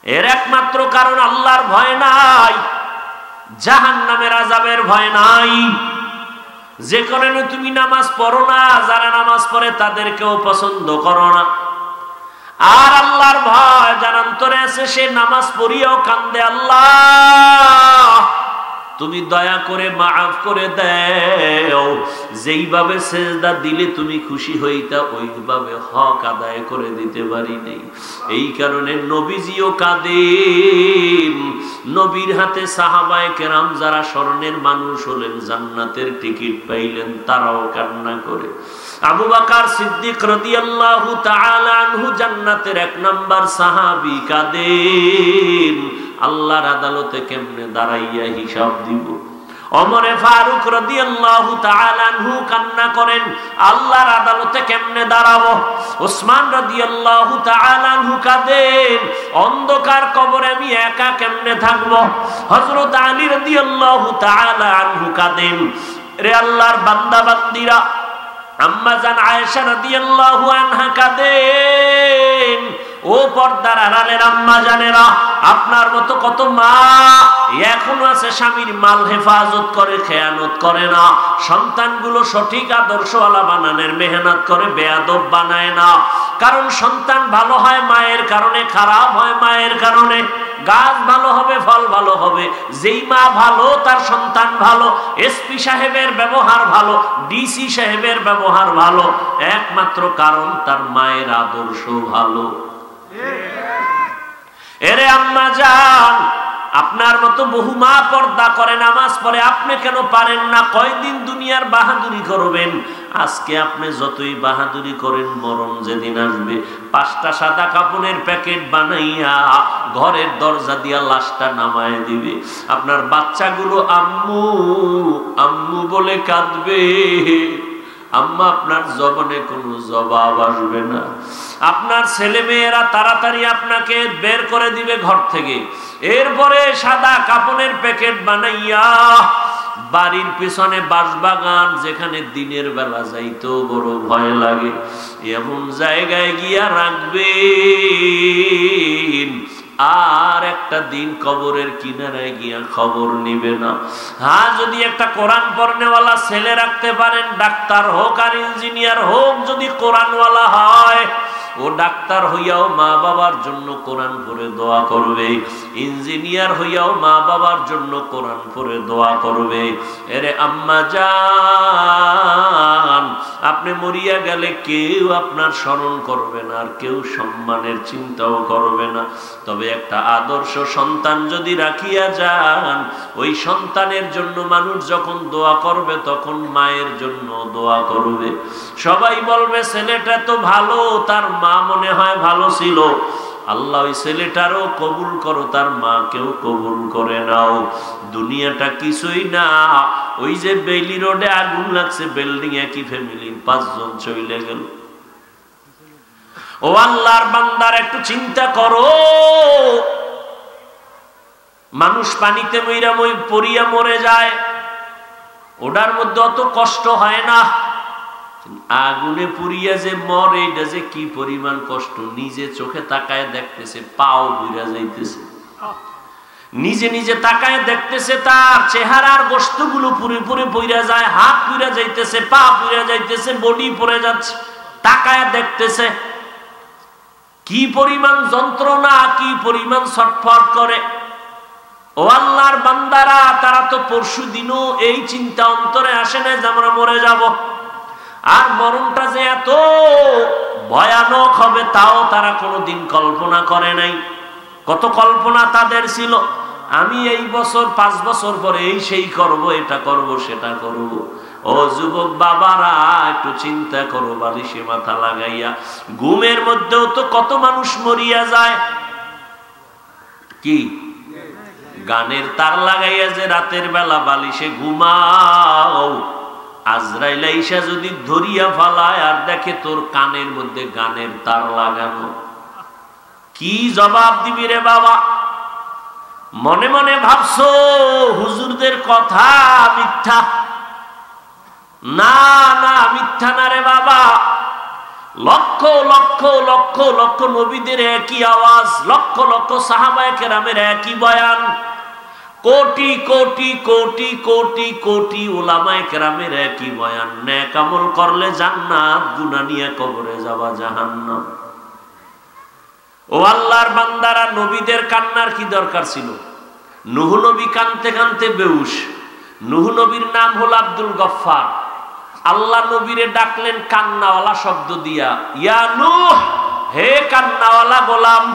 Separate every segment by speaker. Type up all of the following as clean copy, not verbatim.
Speaker 1: এর একমাত্র কারণ আল্লাহর ভয় নাই, জাহান্নামের আযাবের ভয় নাই। যে কারণে তুমি নামাজ পড়ো না, যারা নামাজ পড়ে তাদেরকেও পছন্দ করো না। আর আল্লাহর ভয় যার অন্তরে আছে সে নামাজ পড়িয়াও কান্দে, আল্লাহ তুমি দয়া করে মাফ করে দাও। যেইভাবে সেজদা দিলে তুমি খুশি হইতা ওইভাবে হক আদায় করে দিতে পারি নাই। এই কারণে নবীজিও কাঁদেন। নবীর হাতে সাহাবায়ে কেরাম যারা স্বর্ণের মানুষ হলেন, জান্নাতের টিকিট পাইলেন, তারাও কান্না করে। আবু বকর সিদ্দিক রাদিয়াল্লাহু তাআলা আনহু জান্নাতের 1 নাম্বার সাহাবী, কাঁদেন আল্লাহর আদালতে কেমনে দাঁড়াইয়া হিসাব দিব। ওমরে ফারুক রাদিয়াল্লাহু তাআলা আনহু কান্না করেন আল্লাহর আদালতে কেমনে দাঁড়াবো। ওসমান রাদিয়াল্লাহু তাআলা আনহু কাঁদেন অন্ধকার কবরে আমি একা কেমনে থাকবো। হযরত আলী রাদিয়াল্লাহু তাআলা আনহু কাঁদেন, রে আল্লাহর বান্দা বান্দিরা, আম্মা জান আয়েশা রাদিয়াল্লাহু আনহা কাঁদেন, ও পর্দার আড়ালের আম্মা জানেরা, আপনার মতো কত মা এখনো আছে স্বামীর মাল হেফাজত করে, খেয়ানত করে না, সন্তানগুলো সঠিক আদর্শওয়ালা বানানোর মেহনত করে, বেয়াদব বানায় না। কারণ সন্তান ভালো হয় মায়ের কারণে, খারাপ হয় মায়ের কারণে। গাছ ভালো হবে, ফল ভালো হবে যেই মা ভালো, তার সন্তান ভালো। এসপি সাহেবের ব্যবহার ভালো, ডিসি সাহেবের ব্যবহার ভালো, একমাত্র কারণ তার মায়ের আদর্শ ভালো। এরে আম্মা জান, আপনার মতো বহু মা পর্দা করে, নামাজ পড়ে, আপনি কেন পারেন না? কয়দিন দুনিয়ার বাহাদুরি করবেন? আজকে আপনি যতই বাহাদুরি করেন, মরণ যেদিন আসবে 5টা সাদা কাপড়ের প্যাকেট বানাইয়া ঘরের দরজা দিয়া লাশটা নামায় দিবে। আপনার বাচ্চাগুলো আম্মু আম্মু বলে কাঁদবে, আম্মা আপনার জবানে কোনো জবাব আসবে না। আপনার ছেলে মেয়েরা তাড়াতাড়ি আপনাকে বের করে দিবে ঘর থেকে। এরপরে সাদা কাপড়ের প্যাকেট বানাইয়া বাড়ির পিছনে বাঁশবাগান, যেখানে দিনের বেলা যাইতেও বড় ভয় লাগে, এমন জায়গায় গিয়া রাখবেন। আর একটা দিন কবরের কিনারায় গিয়া খবর নিবে না। হ্যাঁ, যদি একটা কোরআন পড়নেওয়ালা ছেলে রাখতে পারেন, ডাক্তার হোক আর ইঞ্জিনিয়ার হোক, যদি কোরআনওয়ালা হয়, ও ডাক্তার হইয়াও মা বাবার জন্য কোরআন পড়ে দোয়া করবে, ইঞ্জিনিয়ার হইয়াও মা বাবার জন্য কোরআন পড়ে দোয়া করবে। এরে আম্মা জান, আপনি মরিয়া গেলে কেউ আপনার স্মরণ করবে না, আর কেউ সম্মানের চিন্তাও করবে না। তবে একটা আদর্শ সন্তান যদি রাখিয়া যান, ওই সন্তানের জন্য মানুষ যখন দোয়া করবে তখন মায়ের জন্য দোয়া করবে। সবাই বলবে ছেলেটা তো ভালো, তার মা মনে হয় ভালো ছিল। আল্লাহ ওই ছেলেটারও কবুল করো, তার মাকেও কবুল করে নাও। দুনিয়াটা কিছুই না। ওই যে বেইলি রোডে আগুন লাগছে, বিল্ডিং একই ফ্যামিলির 5 জন চলে গেল। ও আল্লাহর বান্দার একটু চিন্তা করো, মানুষ পানিতে মইরা পড়িয়া মরে যায়, ওটার মধ্যে অত কষ্ট হয় না। আগুনে পুড়িয়া যে মরে, এটা যে কি পরিমাণ কষ্ট। নিজে চোখে তাকায় দেখতেছে, পাও পুড়িয়া যাইতেছে, নিজে নিজে তাকায় দেখতেছে তার চেহারার গোশতগুলো পুরে পুরে পইরা যায়, হাত পুড়িয়া যাইতেছে, পা পুড়িয়া যাইতেছে, বডি পড়ে যাচ্ছে, তাকায় দেখতেছে কি পরিমাণ যন্ত্রণা, কি পরিমাণ ছটফট করে। ও আল্লাহর বান্দারা, তারা তো পরশু দিনও এই চিন্তা অন্তরে আসে না যে আমরা মরে যাব। আর মরণটা যে এত ভয়ানক হবে তাও তারা কোনোদিন কল্পনা করে নাই। কত কল্পনা তাদের ছিল, আমি এই বছর 5 বছর পরে এই সেই করব, এটা করব, সেটা করব। ও যুবক বাবারা, একটু চিন্তা করো, বালিশে মাথা লাগাইয়া। ঘুমের মধ্যেও তো কত মানুষ মরিয়া যায়। কি গানের তার লাগাইয়া যে রাতের বেলা বালিশে ঘুমাও, আজরাইল আইসা যদি ধরিয়া ফালায় আর দেখে তোর কানের মধ্যে গানের তার লাগানো, কি জবাব দিবি রে বাবা? মনে মনে ভাবছো হুজুরদের কথা মিথ্যা? না না, মিথ্যা না রে বাবা। লক্ষ লক্ষ লক্ষ লক্ষ নবীদের একই আওয়াজ, লক্ষ লক্ষ সাহাবায়ে কেরামের একই বয়ান, কোটি কোটি কোটি কোটি কোটি উলামায়ে কেরামের একই বয়ান, নেক আমল করলে জান্নাত, গুনাহ নিয়ে কবরে যাওয়া জাহান্নাম। ও আল্লাহর বান্দারা, নবীদের কান্নার কি দরকার ছিল? নূহ নবী কানতে কানতে বেহুশ। নূহ নবীর নাম হলো আব্দুল গফফার। আল্লাহ নবীরে ডাকলেন কান্নাওয়ালা শব্দ দিয়া, ইয়া নূহ, হে কান্নাওয়ালা গোলাম।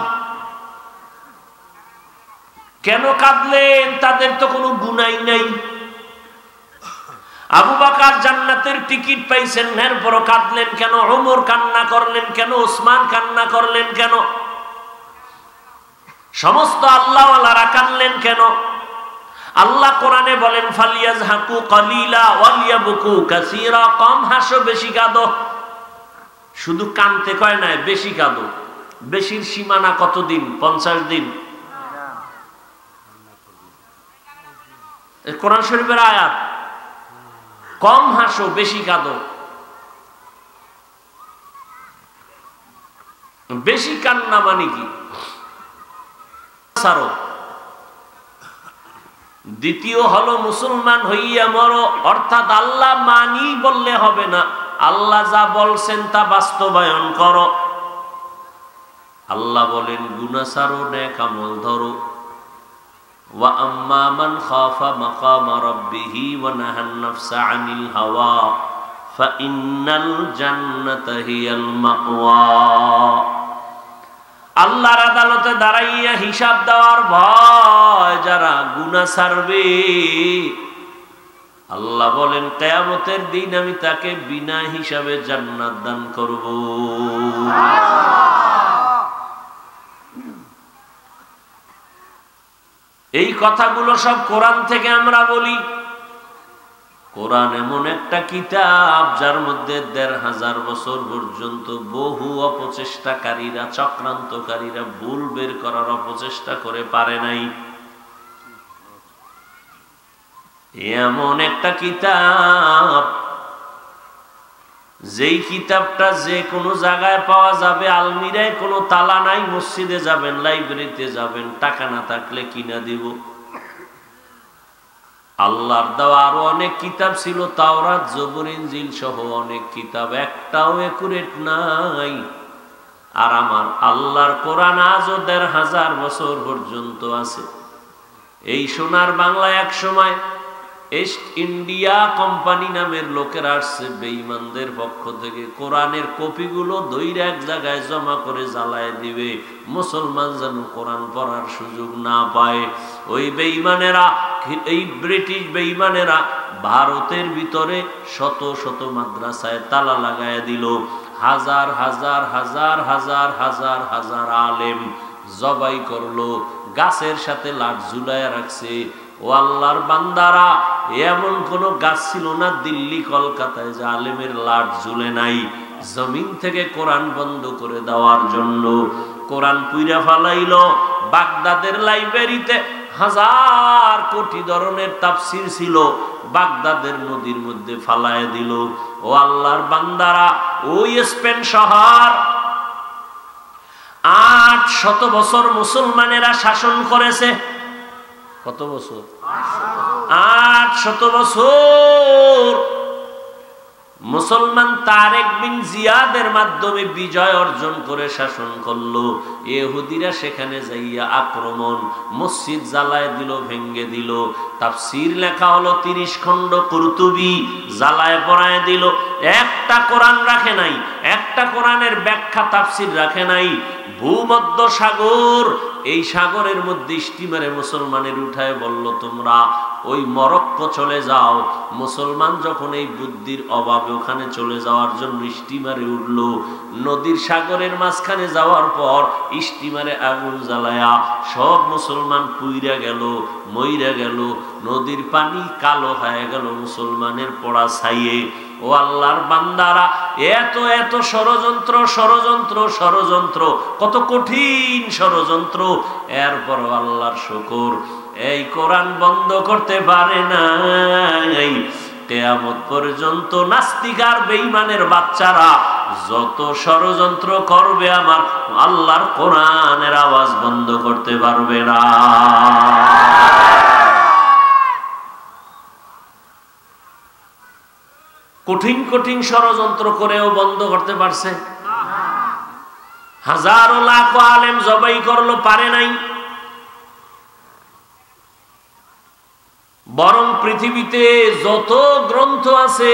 Speaker 1: কেন কাঁদলেন? তাদের তো কোনো গুনাই নাই। আবু বকর জান্নাতের টিকিট পাইছেন, এরপরও কাঁদলেন কেন? ওমর কান্না করলেন কেন? ওসমান কান্না করলেন কেন? সমস্ত আল্লাহওয়ালারা কাঁদলেন কেন? আল্লাহ কোরআনে বলেন, ফালিয়াজহাকু কালিলা ওয়ালিয়াবকু কাসীরা, কম হাসো বেশি কাঁদো। শুধু কানতে কয় না, বেশি কাঁদো। বেশির সীমানা কতদিন? 50 দিন। কোরআন শরীফের আয়াত। কম হাসো বেশি কাঁদো। বেশি কান্না মানে কি? দ্বিতীয় হলো মুসলমান হইয়া মরো, অর্থাৎ আল্লাহ মানি বললে হবে না, আল্লাহ যা বলছেন তা বাস্তবায়ন করো। আল্লাহ বলেন গুনাহ ছাড়ো, নেক আমল ধরো। ওয়া আম্মা মান খাফা মাকামা রাব্বিহি ওয়া নাহান নাফসা আনিল হাওয়া ফাইন্নাল জান্নাতা হিয়াল মাওয়া। আল্লাহর আদালতে দাঁড়াইয়া হিসাব দেওয়ার ভয় যারা গুনাহ ছাড়বে, আল্লাহ বলেন কিয়ামতের দিন আমি তাকে বিনা হিসাবে জান্নাত দান করব। এই কথাগুলো সব কোরআন থেকে আমরা বলি। কোরআন এমন একটা কিতাব যার মধ্যে ১৫০০ বছর পর্যন্ত বহু অপচেষ্টাকারীরা, চক্রান্তকারীরা ভুল বের করার অপচেষ্টা করে পারে নাই। এমন একটা কিতাব, যেই কিতাবটা যে কোনো জায়গায় পাওয়া যাবে, আলমিরায় কোনো তালা নাই, মসজিদে যাবেন, লাইব্রেরিতে যাবেন, টাকা না থাকলে কিনা দিব। আল্লাহর দেওয়া আরো অনেক কিতাব ছিল, তাওরাত, জবুর, ইনজিল সহ অনেক কিতাব, একটাও একুরেট নাই। আর আমার আল্লাহর কোরআন আজও ১৫০০ বছর পর্যন্ত আছে। এই সোনার বাংলায় এক সময় ইস্ট ইন্ডিয়া কোম্পানি নামের লোকেরা আসছে বেঈমানদের পক্ষ থেকে, কোরআনের কপিগুলো ধইরা এক জায়গায় জমা করে জ্বালায় দিবে, মুসলমান যেন কোরআন পড়ার সুযোগ না পায়। ওই বেঈমানেরা, এই ব্রিটিশ বেঈমানেরা ভারতের ভিতরে শত শত মাদ্রাসায় তালা লাগায় দিল। হাজার হাজার হাজার হাজার হাজার হাজার আলেম জবাই করলো, গাছের সাথে লাট ঝুলায় রাখছে। ও আল্লাহর বান্দারা, এমন কোন গাছ ছিল না দিল্লি কলকাতায় যে আলেমের লাট ঝুলে নাই। জমিন থেকে কোরআন বন্ধ করে দেওয়ার জন্য কোরআন পুইরা ফালাইল। বাগদাদের লাইব্রেরিতে হাজার কোটি ধরনের তাফসির ছিল, বাগদাদের নদীর মধ্যে ফালায় দিল। ও আল্লাহর বান্দারা, ওই স্পেন শহর ৮০০ বছর মুসলমানেরা শাসন করেছে। কত বছর? ৮০০ বছর। মুসলমান তারেক বিন জিয়াদের মাধ্যমে বিজয় অর্জন করে শাসন করলো। ইহুদিরা সেখানে যাইয়া আক্রমণ, মসজিদ জ্বালায় দিল, ভেঙ্গে দিল। তাফসীর লেখা হলো ৩০ খণ্ড, কুরতুবী জ্বালায় পড়ায় দিল। একটা কোরআন রাখে নাই, একটা কোরআনের ব্যাখ্যা তাফসীর রাখে নাই। ভূমধ্য সাগর, এই সাগরের মধ্যে স্টিমারে মুসলমানের উঠায় বলল তোমরা ওই মরক্কো চলে যাও। মুসলমান যখন এই বুদ্ধির অভাবে ওখানে চলে যাওয়ার জন্য স্টিমারে উঠল, নদীর সাগরের মাঝখানে যাওয়ার পর স্টিমারে আগুন জ্বালায়া সব মুসলমান পুইরা গেল, মইরা গেল। নদীর পানি কালো হয়ে গেল মুসলমানের পড়া ছাইয়ে। ও আল্লাহর বান্দারা, এত এত ষড়যন্ত্র ষড়যন্ত্র ষড়যন্ত্র, কত কঠিন ষড়যন্ত্র। এরপর আল্লাহর শুকর, এই কোরআন বন্ধ করতে পারে নাই। কিয়ামত পর্যন্ত নাস্তিক আর বেঈমানের বাচ্চারা যত ষড়যন্ত্র করবে আমার আল্লাহর কোরআনের আওয়াজ বন্ধ করতে পারবে না। কঠিন কঠিন ষড়যন্ত্র করেও বন্ধ করতে পারছে? হাজারো লাখো আলেম জবাই করলো, পারে নাই। বরং পৃথিবীতে যত গ্রন্থ আছে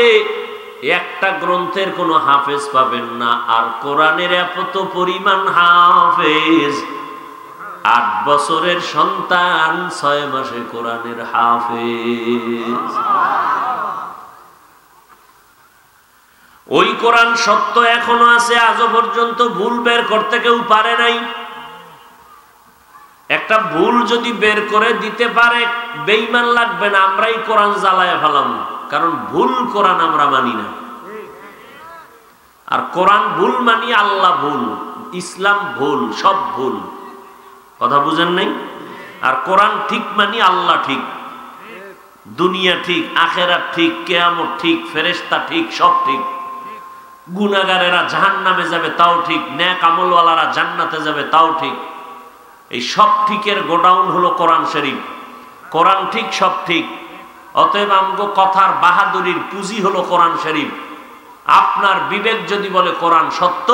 Speaker 1: একটা গ্রন্থের কোনো হাফেজ পাবেন না। আর কোরআনের এত পরিমাণ হাফেজ, 8 বছরের সন্তান 6 মাসে কোরআনের হাফেজ। ওই কোরআন সত্য এখনো আছে, আজও পর্যন্ত ভুল বের করতে কেউ পারে নাই। একটা ভুল যদি বের করে দিতে পারে, বেঈমান লাগবে না, আমরাই কোরআন জ্বালায় ফেলাম, কারণ ভুল কোরআন আমরা মানি না। আর কোরআন ভুল মানি, আল্লাহ ভুল, ইসলাম ভুল, সব ভুল। কথা বুঝেন নাই? আর কোরআন ঠিক মানি, আল্লাহ ঠিক, দুনিয়া ঠিক, আখেরাত ঠিক, কিয়ামত ঠিক, ফেরেশতা ঠিক, সব ঠিক। গুনাহগারেরা জাহান্নামে যাবে তাও ঠিক, নেক আমলওয়ালারা জান্নাতে যাবে তাও ঠিক। এই সব ঠিকের গোডাউন হলো কোরআন শরীফ। কোরআন ঠিক, সব ঠিক। অতএব আমগো কথার বাহাদুরির পুঁজি হলো কোরআন শরীফ। আপনার বিবেক যদি বলে কোরআন সত্য,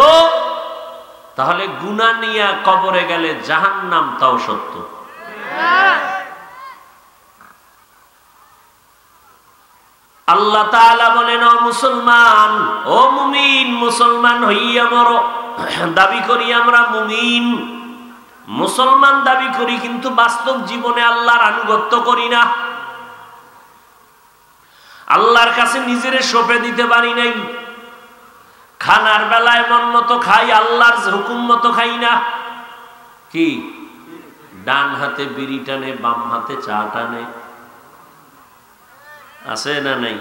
Speaker 1: তাহলে গুনাহ নিয়ে কবরে গেলে জাহান্নাম তাও সত্য। আল্লাহ তাআলা বলেন, ও মুসলমান, ও মুমিন, মুসলমান হইয়া মরো। দাবি করি আমরা মুমিন, মুসলমান দাবি করি, কিন্তু বাস্তব জীবনে আল্লাহর আনুগত্য করি না। আল্লাহর কাছে নিজেরে সঁপে দিতে পারি নাই। খানার বেলায় মন মতো খাই, আল্লাহর হুকুম মতো খাই না। কি ডান হাতে বিড়ি টানে, বাম হাতে চা টানে, আছে না নাই?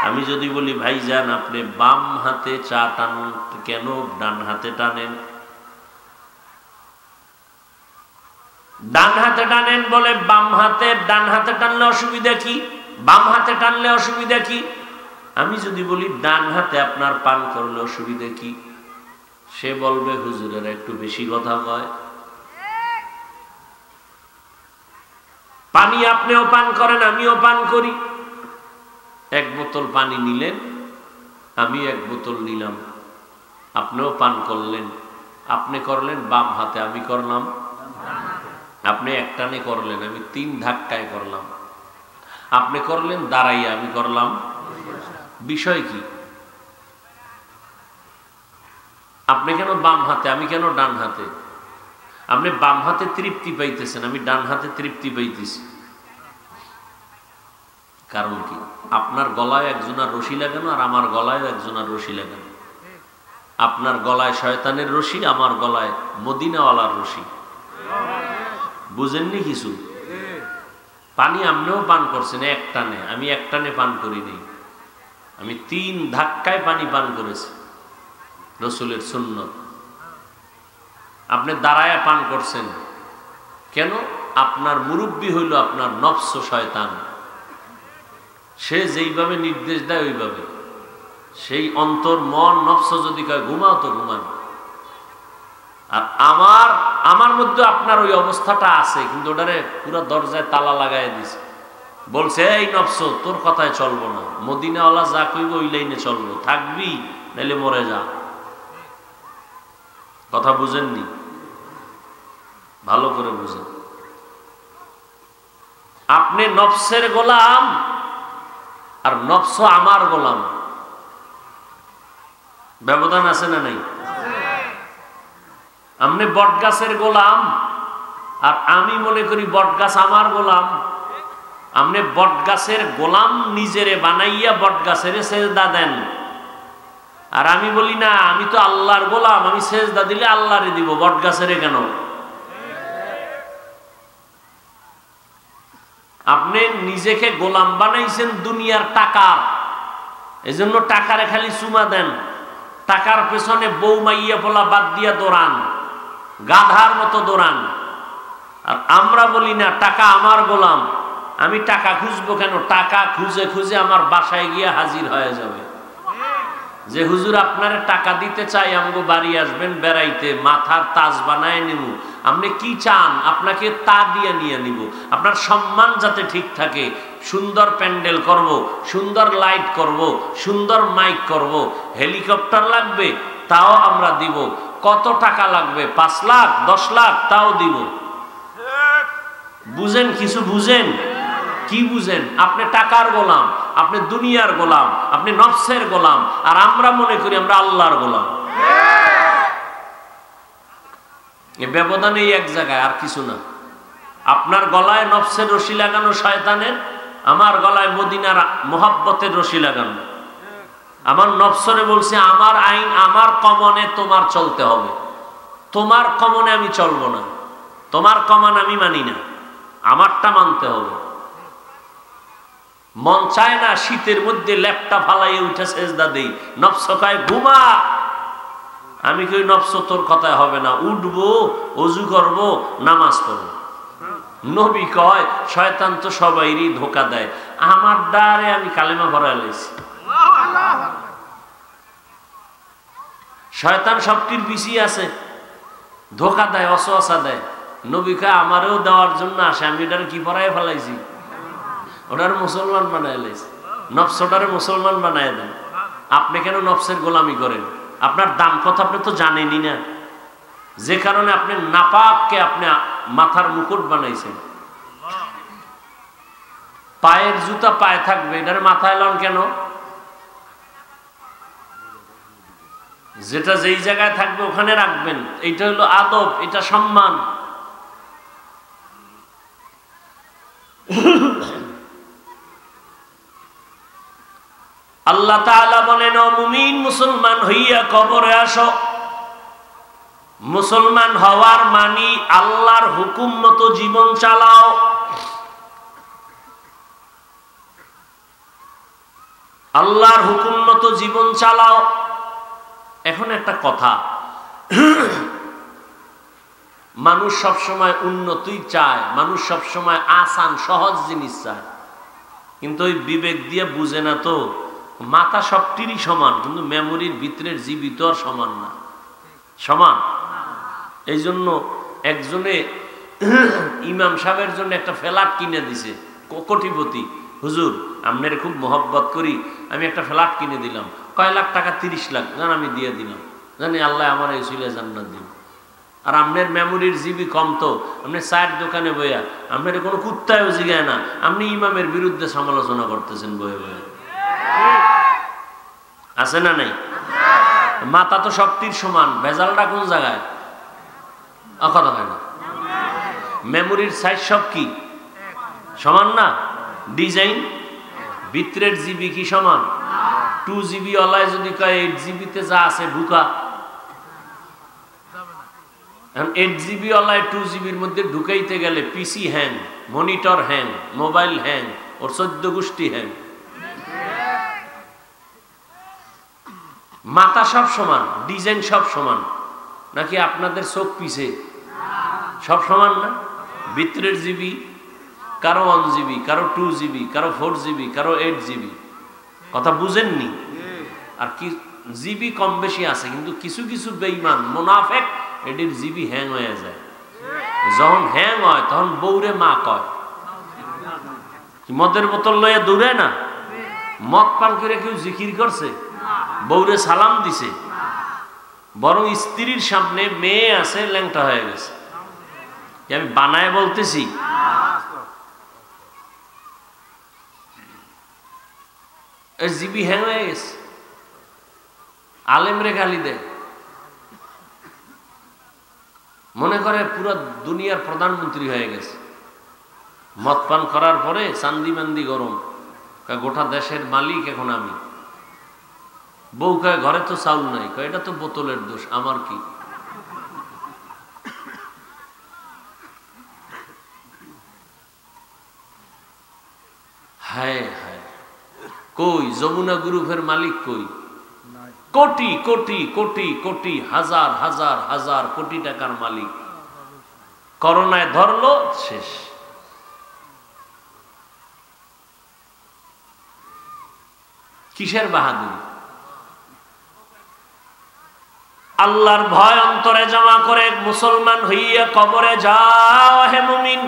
Speaker 1: আমি যদি বলি ভাইজান আপনি বাম হাতে চা টান কেন, ডান হাতে টানেন? ডান হাতে টানেন বলে বাম হাতে, ডান হাতে টানলে অসুবিধা কি? বাম হাতে টানলে অসুবিধা কি? আমি যদি বলি ডান হাতে আপনার পান করলে অসুবিধা কি? সে বলবে হুজুরের একটু বেশি কথা কয়। পানি আপনিও পান করেন, আমিও পান করি। 1 বোতল পানি নিলেন, আমি 1 বোতল নিলাম, আপনিও পান করলেন। আপনি করলেন বাম হাতে, আমি করলাম। আপনি একটানে করলেন, আমি 3 ধাক্কায় করলাম। আপনি করলেন দাঁড়াইয়া, আমি করলাম। বিষয় কি? আপনি কেন বাম হাতে, আমি কেন ডান হাতে? আপনি বাম হাতে তৃপ্তি পাইতেছেন, আমি ডান হাতে তৃপ্তি পাইতেছি। কারণ কি? আপনার গলায় একজনের রশি লাগানো, আর আমার গলায় একজনের রশি লাগানো। আপনার গলায় শয়তানের রশি, আমার গলায় মদিনাওয়ালার রশি। বুঝেননি কিছু? পানি আপনিও পান করছেন একটানে, আমি একটানে পান করিনি। আমি 3 ধাক্কায় পানি পান করেছি, রসুলের সুন্নত। আপনি দাঁড়ায় পান করছেন কেন? আপনার মুরব্বী হইল আপনার নফস, শয়তান। সে যেইভাবে নির্দেশ দেয় ওইভাবে। সেই অন্তর, মন, নফস যদি কয় ঘুমাও তো ঘুমান। আর আমার মধ্যে আপনার ওই অবস্থাটা আছে, কিন্তু ওটারে পুরো দরজায় তালা লাগাই দিছে। বলছে এই নফস, তোর কথায় চলবো না, মদিনাওয়ালা যা কইব ওই লাইনে চলবো, থাকবি নাইলে মরে যা। কথা বুঝেননি? ভালো করে বুঝেন। আপনি নফসের গোলাম, আর নফস আমার গোলাম। ব্যবধান আছে না নাই? আপনি বটগাছের গোলাম, আর আমি মনে করি বটগাছ আমার গোলাম। আপনি বটগাছের গোলাম নিজেরে বানাইয়া বটগাছের সেজদা দেন, আর আমি বলি না, আমি তো আল্লাহর গোলাম, আমি সেজদা দিলে আল্লাহরে দিব, বটগাছের কেন? আপনি নিজেকে গোলাম বানাইছেন দুনিয়ার টাকার, এজন্য টাকারে খালি চুমা দেন। টাকার পেছনে বউ মাইয়া পোলা বাদ দিয়া দৌড়ান, গাধার মতো দৌড়ান। আর আমরা বলি না, টাকা আমার গোলাম, আমি টাকা খুঁজবো কেন? টাকা খুঁজে খুঁজে আমার বাসায় গিয়ে হাজির হয়ে যাবে। যে হুজুর আপনার টাকা দিতে চাই, আমগো বাড়ি আসবেন বেড়াইতে, মাথার তাজ বানায় নিব, আপনি কি চান আপনাকে তা দিয়ে নিয়ে নিব, আপনার সম্মান যাতে ঠিক থাকে, সুন্দর প্যান্ডেল করব, সুন্দর লাইট করব, সুন্দর মাইক করব, হেলিকপ্টার লাগবে তাও আমরা দিব, কত টাকা লাগবে 5 লাখ 10 লাখ তাও দিব। বুঝেন কিছু? বুঝেন কি বুঝেন? আপনি টাকার গোলাম, আপনি দুনিয়ার গোলাম, আপনি নফসের গোলাম, আর আমরা মনে করি আমরা আল্লাহর গোলাম। এই ব্যবধান এই এক জায়গায়, আর কিছু না। আপনার গলায় নফসের রশি লাগানো শয়তানের, আমার গলায় মদিনার মোহাব্বতের রশি লাগানো। আমার নফসরে বলছে আমার আইন আমার কমনে তোমার চলতে হবে, তোমার কমনে আমি চলবো না, তোমার কমান আমি মানি না, আমারটা মানতে হবে। মন চায় না শীতের মধ্যে ল্যাপটা ফালাইয়ে উঠে সেজদা দেই, নফস কয় ঘুমা, আমি কই নফস তোর কথায় হবে না, উঠবো, ওযু করব, নামাজ পড়ব। নবী কয় শয়তান তো সবাইরই ধোঁকা দেয়, আমার দ্বারে আমি কালেমা ভরাই লাইছি। শয়তান সবটির পিছিয়ে আছে, ধোঁকা দেয়, অসওয়াসা দেয়। নবী কয় আমারও দেওয়ার জন্য আসে, আমি এটার কি পড়াই ফেলাইছি, ওটার মুসলমান বানায় লাইছি, নফসটারে মুসলমান বানায় দেন। আপনি কেন নফসের গোলামি করেন? আপনার দাম কত আপনি তো জানেনই না, যে কারণে আপনি নাপাককে আপনি মাথার মুকুট বানাইছেন। পায়ের জুতা পায়ে থাকবে, এটার মাথায় লন কেন? যেটা যেই জায়গায় থাকবে ওখানে রাখবেন, এটা হলো আদব, এটা সম্মান। আল্লাহ তাআলা বলেন ও মুমিন মুসলমান হইয়া কবরে আসো। মুসলমান হওয়ার মানি আল্লাহর হুকুম মতো জীবন চালাও। আল্লাহর হুকুম মতো জীবন চালাও। এখন একটা কথা, মানুষ সবসময় উন্নতি চায়, মানুষ সবসময় আসান সহজ জিনিস চায়, কিন্তু ওই বিবেক দিয়ে বুঝে না তো মাথা সবটিরই সমান, কিন্তু মেমোরির ভিতরের জীবিত আর সমান না, সমান। এই জন্য একজনে ইমাম সাহেবের জন্য একটা ফ্ল্যাট কিনে দিছে, কোটিপতি, হুজুর আপনার খুব মহব্বত করি, আমি একটা ফ্ল্যাট কিনে দিলাম, কয় লাখ টাকা? 30 লাখ। জান আমি দিয়ে দিলাম, জানি আল্লাহ আমার এই সুইলে জান্নাত দিন। আর আপনার মেমোরির জিবি কম, তো আপনি চায়ের দোকানে বইয়া আপনার কোনো কুত্তায়ও জিগায় না, আপনি ইমামের বিরুদ্ধে সমালোচনা করতেছেন বয়ে বয়ে। আছে না নাই? মাথা তো সবটির সমান, ভেজালটা কোন জায়গায়? কথা হয় না। মেমোরির সাইজ সব কি সমান না? ডিজাইন ভিতরের জিবি কি সমান? 2 GB ওলায় যদি কয় 8 GB তে যা আছে ঢুকা, এখন 8 GB ওলায় 2 GB এর মধ্যে ঢুকাইতে গেলে PC hang, monitor hang, mobile hang, ওর 14 গোষ্ঠী হ্যাং। মাথা সব সমান, ডিজাইন সব সমান নাকি আপনাদের চোখ পিছে? সব সমান না? ভিতরের জিবি কারো 1 GB, কারো 2 GB, কারো 4 GB, কারো 8 GB। কথা বুঝেননি? আর কি জিবি কম বেশি আছে, কিন্তু কিছু কিছু বেঈমান মুনাফিক এটির জিবি হ্যাং হয়ে যায়। যখন হ্যাং হয় তখন বউরে মা কয়। মদের বোতল লয়ে দৌড়ে না, মদ পান করে কেউ জিকির করছে, বউরে সালাম দিছে, বরং স্ত্রীর সামনে মেয়ে আছে ল্যাংটা হয়ে গেছে। আমি বানায় বলতেছি, জিবি হ্যাং হয়ে গেছে। আলেমরে গালি দেয়, মনে করে পুরো দুনিয়ার প্রধানমন্ত্রী হয়ে গেছে। মদ পান করার পরে চান্দি মান্দি গরম, গোটা দেশের মালিক এখন আমি। বউ কয় ঘরে তো চাউল নাই, কয় এটা তো বোতলের দোষ, আমার কি? হায় হায়, কই যমুনা গ্রুপের মালিক কই? কোটি কোটি কোটি কোটি হাজার হাজার হাজার কোটি টাকার মালিক করোনায় ধরলো, শেষ। কিসের বাহাদুরি? আল্লাহর ভয় অন্তরে জমা করে মুসলমান হইয়া কবরে যাও হে মুমিন।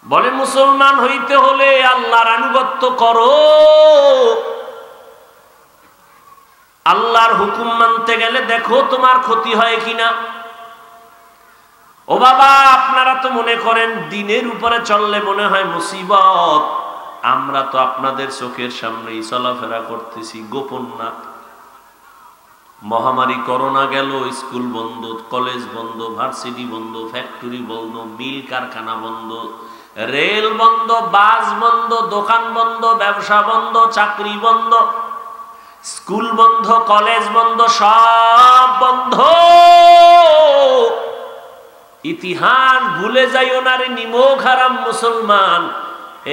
Speaker 1: বলে মুসলমান হইতে হলে আল্লাহর আনুগত্য করো, আল্লাহর হুকুম মানতে গেলে দেখো তোমার ক্ষতি হয় কিনা। ও বাবা, আপনারা তো মনে করেন দিনের উপরে চললে মনে হয় মুসিবত, আমরা তো আপনাদের চোখের সামনেই চলাফেরা করতেছি, গোপন না। মহামারী করোনা গেল, স্কুল বন্ধ, কলেজ বন্ধ, ভার্সিটি বন্ধ, ফ্যাক্টরি বন্ধ, মিল কারখানা বন্ধ, রেল বন্ধ, বাস বন্ধ, দোকান বন্ধ, ব্যবসা বন্ধ, চাকরি বন্ধ, স্কুল বন্ধ, কলেজ বন্ধ, সব বন্ধ। ইতিহাস ভুলে যাইও না রে নিমক হারাম মুসলমান।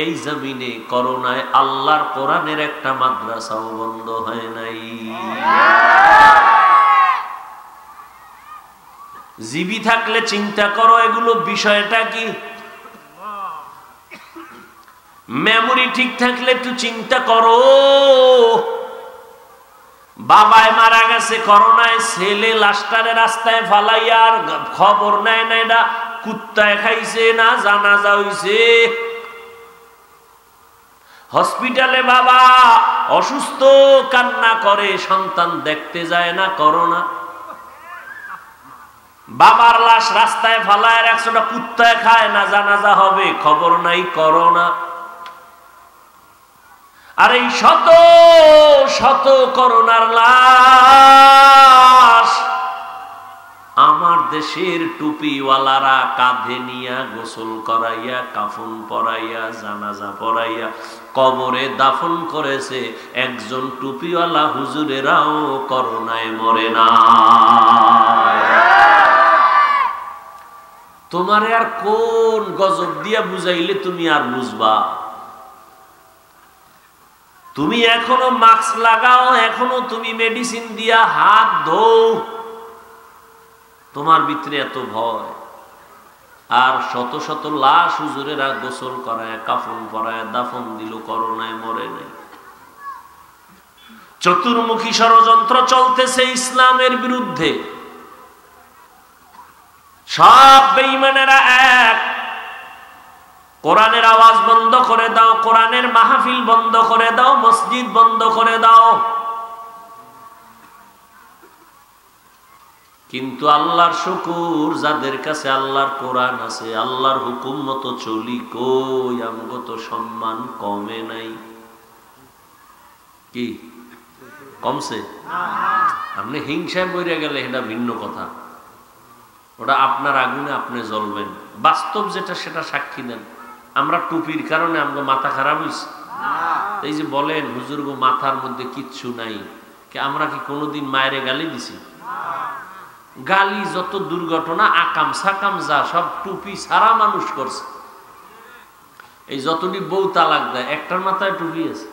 Speaker 1: এই জমিনে করোনায় আল্লাহর কোরআনের একটা মাদ্রাসাও বন্ধ হয় নাই। জীবী থাকলে চিন্তা করো এগুলো বিষয়টা কি। মেমোরি ঠিক থাকলে একটু চিন্তা করো। বাবায় মারা গেছে করোনায়, ছেলে লাশটারে রাস্তায় ফালাইয়া আর খবর নেয় না এটা কুত্তায় খাইছে না জানাজা হইছে। হসপিটালে বাবা অসুস্থ, কান্না করে, সন্তান দেখতে যায় না করোনা। বাবার লাশ রাস্তায় ফালায় রাখছোটা কুত্তায় খায় না জানাজা হবে, খবর নাই করোনা। আর এই শত শত করোনার লাশ আমার দেশের টুপিওয়ালারা কাঁধে নিয়া গোসল করাইয়া, কাফন পরাইয়া, জানাজা পরাইয়া কবরে দাফন করেছে। একজন টুপিওয়ালা হুজুরেরাও করোনায় মরে না। তোমারে আর কোন গজব দিয়া বুঝাইলে তুমি আর বুঝবা? তুমি এখনো মাস্ক লাগাও, এখনো তুমি মেডিসিন দিয়া হাত ধোও, তোমার ভিতরে এত ভয়। আর শত শত লাশ হুজুরেরা গোসল করায়, কাফন পরায়, দাফন দিল, করোনায় মরে নাই। চতুর্মুখী ষড়যন্ত্র চলতেছে ইসলামের বিরুদ্ধে। সব বেঈমানেরা এক। কোরআনের আওয়াজ বন্ধ করে দাও, কোরআনের মাহফিল বন্ধ করে দাও, মসজিদ বন্ধ করে দাও। কিন্তু আল্লাহর শুকুর, যাদের কাছে আল্লাহর কোরআন আছে, আল্লাহর হুকুম মতো চলি, কই আমগো তো সম্মান কমে নাই। কি কমছে? আপনি হিংসায় বইরে গেলে এটা ভিন্ন কথা, ওটা আপনার আগুনে আপনি জ্বলবেন। বাস্তব যেটা সেটা সাক্ষী দেন। আমরা টুপির কারণে আমগো মাথা খারাপ হইছে? এই যে বলেন হুজুর গো মাথার মধ্যে কিচ্ছু নাই, আমরা কি কোনোদিন মায়েরে গালি দিছি? গালি যত দুর্ঘটনা আকাম সাকাম যা সব টুপি সারা মানুষ করছে। এই যতটি বউ তালাক দেয়, একটার মাথায় টুপি আছে।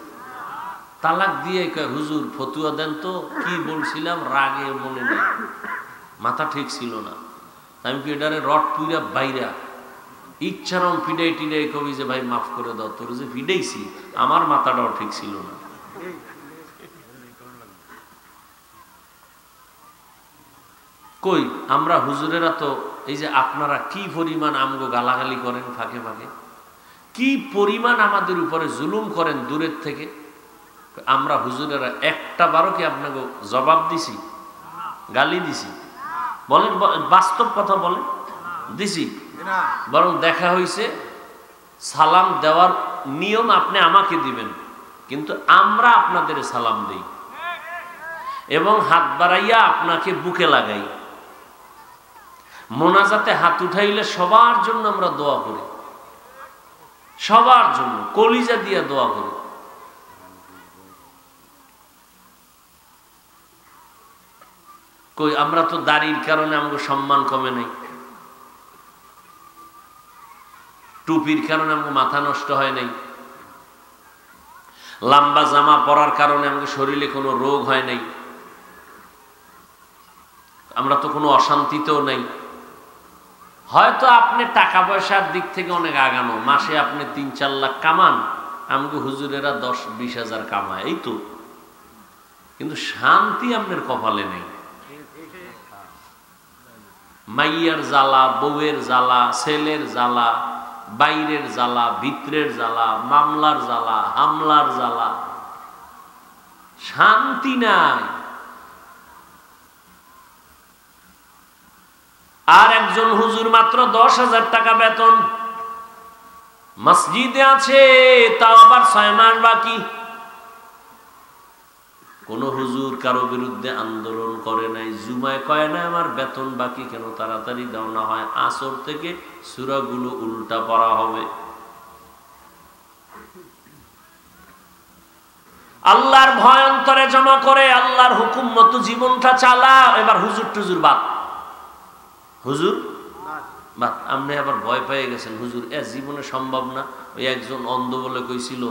Speaker 1: তালাক দিয়ে কয় হুজুর ফতুয়া দেন তো, কি বলছিলাম রাগে মনে নেই, মাথা ঠিক ছিল না। আমি পেডারে রড পুইরা বাইরা ইচ্ছারম ফিডাই টিডাই কবি যে ভাই মাফ করে দাও, তোর যে ফিডাইছি আমার মাথাটাও ঠিক ছিল না। কই আমরা হুজুরেরা তো এই যে আপনারা কি পরিমাণ আমগো গালাগালি করেন ফাঁকে ফাঁকে, কি পরিমাণ আমাদের উপরে জুলুম করেন দূরের থেকে। আমরা হুজুরেরা একটা বারও কি আপনাকে জবাব দিছি, গালি দিছি? বলেন, বাস্তব কথা বলেন, দিছি? বরং দেখা হইছে সালাম দেওয়ার নিয়ম আপনি আমাকে দিবেন, কিন্তু আমরা আপনাদের সালাম দেই এবং হাত বাড়াইয়া আপনাকে বুকে লাগাই। মোনাজাতে হাত উঠাইলে সবার জন্য আমরা দোয়া করি, সবার জন্য কলিজা দিয়া দোয়া করি। কই আমরা তো দাড়ির কারণে আমাকে সম্মান কমে নাই, টুপির কারণে আমাকে মাথা নষ্ট হয় নাই, লম্বা জামা পরার কারণে আমাকে শরীরে কোনো রোগ হয় নাই, আমরা তো কোনো অশান্তিতেও নাই। হয়তো আপনি টাকা পয়সার দিক থেকে অনেক আগানো, মাসে আপনি 3-4 লাখ কামান, আমাকে হুজুরেরা 10-20 হাজার কামায়, এই তো। কিন্তু শান্তি আপনার কপালে নেই। মাইয়ার জ্বালা, বউয়ের জ্বালা, ছেলের জ্বালা, বাইরের জ্বালা, ভিতরের জ্বালা, মামলার জ্বালা, হামলার জ্বালা, শান্তি নাই। আর একজন হুজুর মাত্র 10,000 টাকা বেতন, মসজিদে আছে, তাও আবার 6 মাস বাকি। কোন হুজুর কারো বিরুদ্ধে আন্দোলন করে নাই, জুমায় কয় না আমার বেতন বাকি কেন, তাড়াতাড়ি দাও, না হয় আসর থেকে সূরাগুলো উল্টা পড়া হবে। আল্লাহর ভয় অন্তরে জমা করে আল্লাহর হুকুম মতো জীবনটা চালা। এবার হুজুর টুজুর বাদ, হুজুর বাদ। আপনি আবার ভয় পেয়ে গেছেন, হুজুর এ জীবনে সম্ভব না। ওই একজন অন্ধ বলে কইছিল,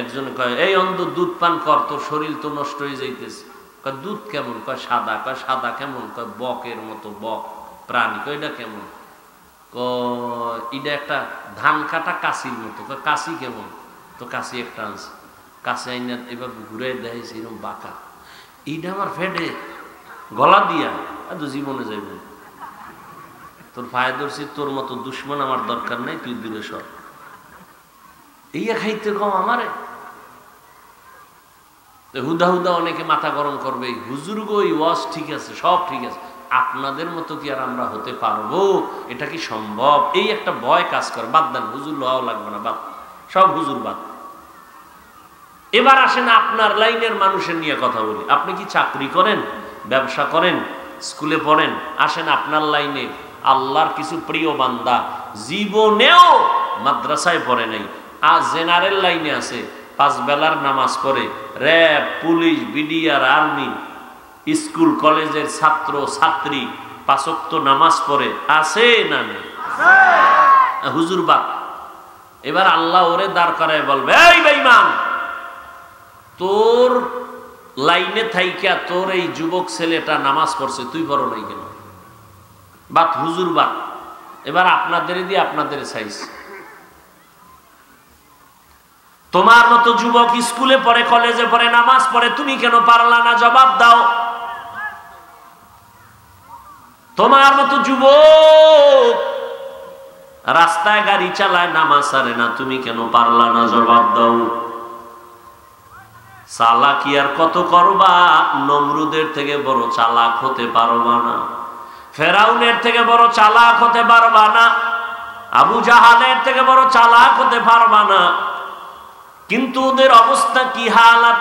Speaker 1: একজন কয় এই অন্ধ দুধ পান কর, তোর শরীর তো নষ্ট হয়ে যাইতেছে। কয় দুধ কেমন? কয় সাদা। কয় সাদা কেমন? কয় বকের মতো, বক প্রাণী। কয় এটা কেমন? কয় এটা একটা ধান কাটা কাশির মতো। কয় কাশি কেমন? তো কাশি একটা আনছে, কাছে আইনা এবার ঘুরে দেখাইছে এরকম বাঁকা। এইটা আমার ফেটে গলা দিয়া এত জীবনে যাইব। তোর ফায়ে ধরছি, তোর মতো দুশ্মন আমার দরকার নাই, তুই দূরে সর। এইয়া খাইতে কম আমারে। হুদা হুদা অনেকে মাথা গরম করবে, হুজুর গো এই ওয়াজ ঠিক আছে, সব ঠিক আছে, আপনাদের মতো কি আর আমরা হতে পারবো? এটা কি সম্ভব? এই একটা ভয় কাজ করে। বাদ দেন, হুজুর লওয়াও লাগবে না, বাদ, সব হুজুর বাদ। এবার আসেন আপনার লাইনের মানুষের নিয়ে কথা বলি। আপনি কি চাকরি করেন, ব্যবসা করেন, স্কুলে পড়েন? আসেন আপনার লাইনে আল্লাহর কিছু প্রিয় বান্দা জীবনেও মাদ্রাসায় পড়ে নাই, আজ জেনারেল লাইনে আছে, 5 বেলার নামাজ পড়ে, RAB, police, BDR, army, school কলেজের ছাত্র ছাত্রী, 5 ওয়াক্ত নামাজ পড়ে, আছে না নেই? হুজুর বাদ। এবার আল্লাহ ওরে দাঁড় করায় বলবে, এই বেঈমান, তোর লাইনে থাইকা তোর এই যুবক ছেলেটা নামাজ পড়ছে, তুই পড়ো নাই কেন? বাদ, হুজুর বাদ। এবার আপনাদের দিয়ে আপনাদের সাইজ। তোমার মতো যুবক স্কুলে পড়ে, কলেজে পড়ে, নামাজ পড়ে, তুমি কেন পারলা না? জবাব দাও। তোমার মতো যুবক রাস্তায় গাড়ি চালায়, নামাজ সারে না, তুমি কেন পারলা না? জবাব দাও। চালাকি আর কত করবা? নমরুদের থেকে বড় চালাক হতে পারবা না, ফেরাউনের থেকে বড় চালাক হতে পারবা না, আবু জাহালের থেকে বড় চালাক হতে পারবা না। কিন্তু ওদের অবস্থা কি হালাত?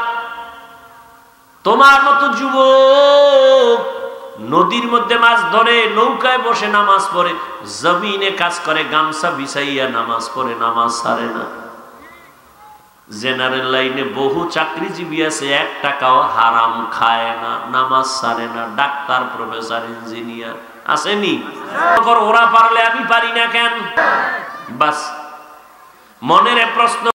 Speaker 1: তোমার মতো যুবক নদীর মধ্যে মাছ ধরে, নৌকায় বসে নামাজ পড়ে, জমিনে কাজ করে, গামছা বিছাইয়া নামাজ পড়ে, নামাজ ছাড়ে না। জেনারেল লাইনে বহু চাকরিজীবী আছে, 1 টাকাও হারাম খায় না, নামাজ ছাড়ে না, ডাক্তার, প্রফেসর, ইঞ্জিনিয়ার আসেনি? ওরা পারলে আমি পারি না কেন? বাস, মনের প্রশ্ন।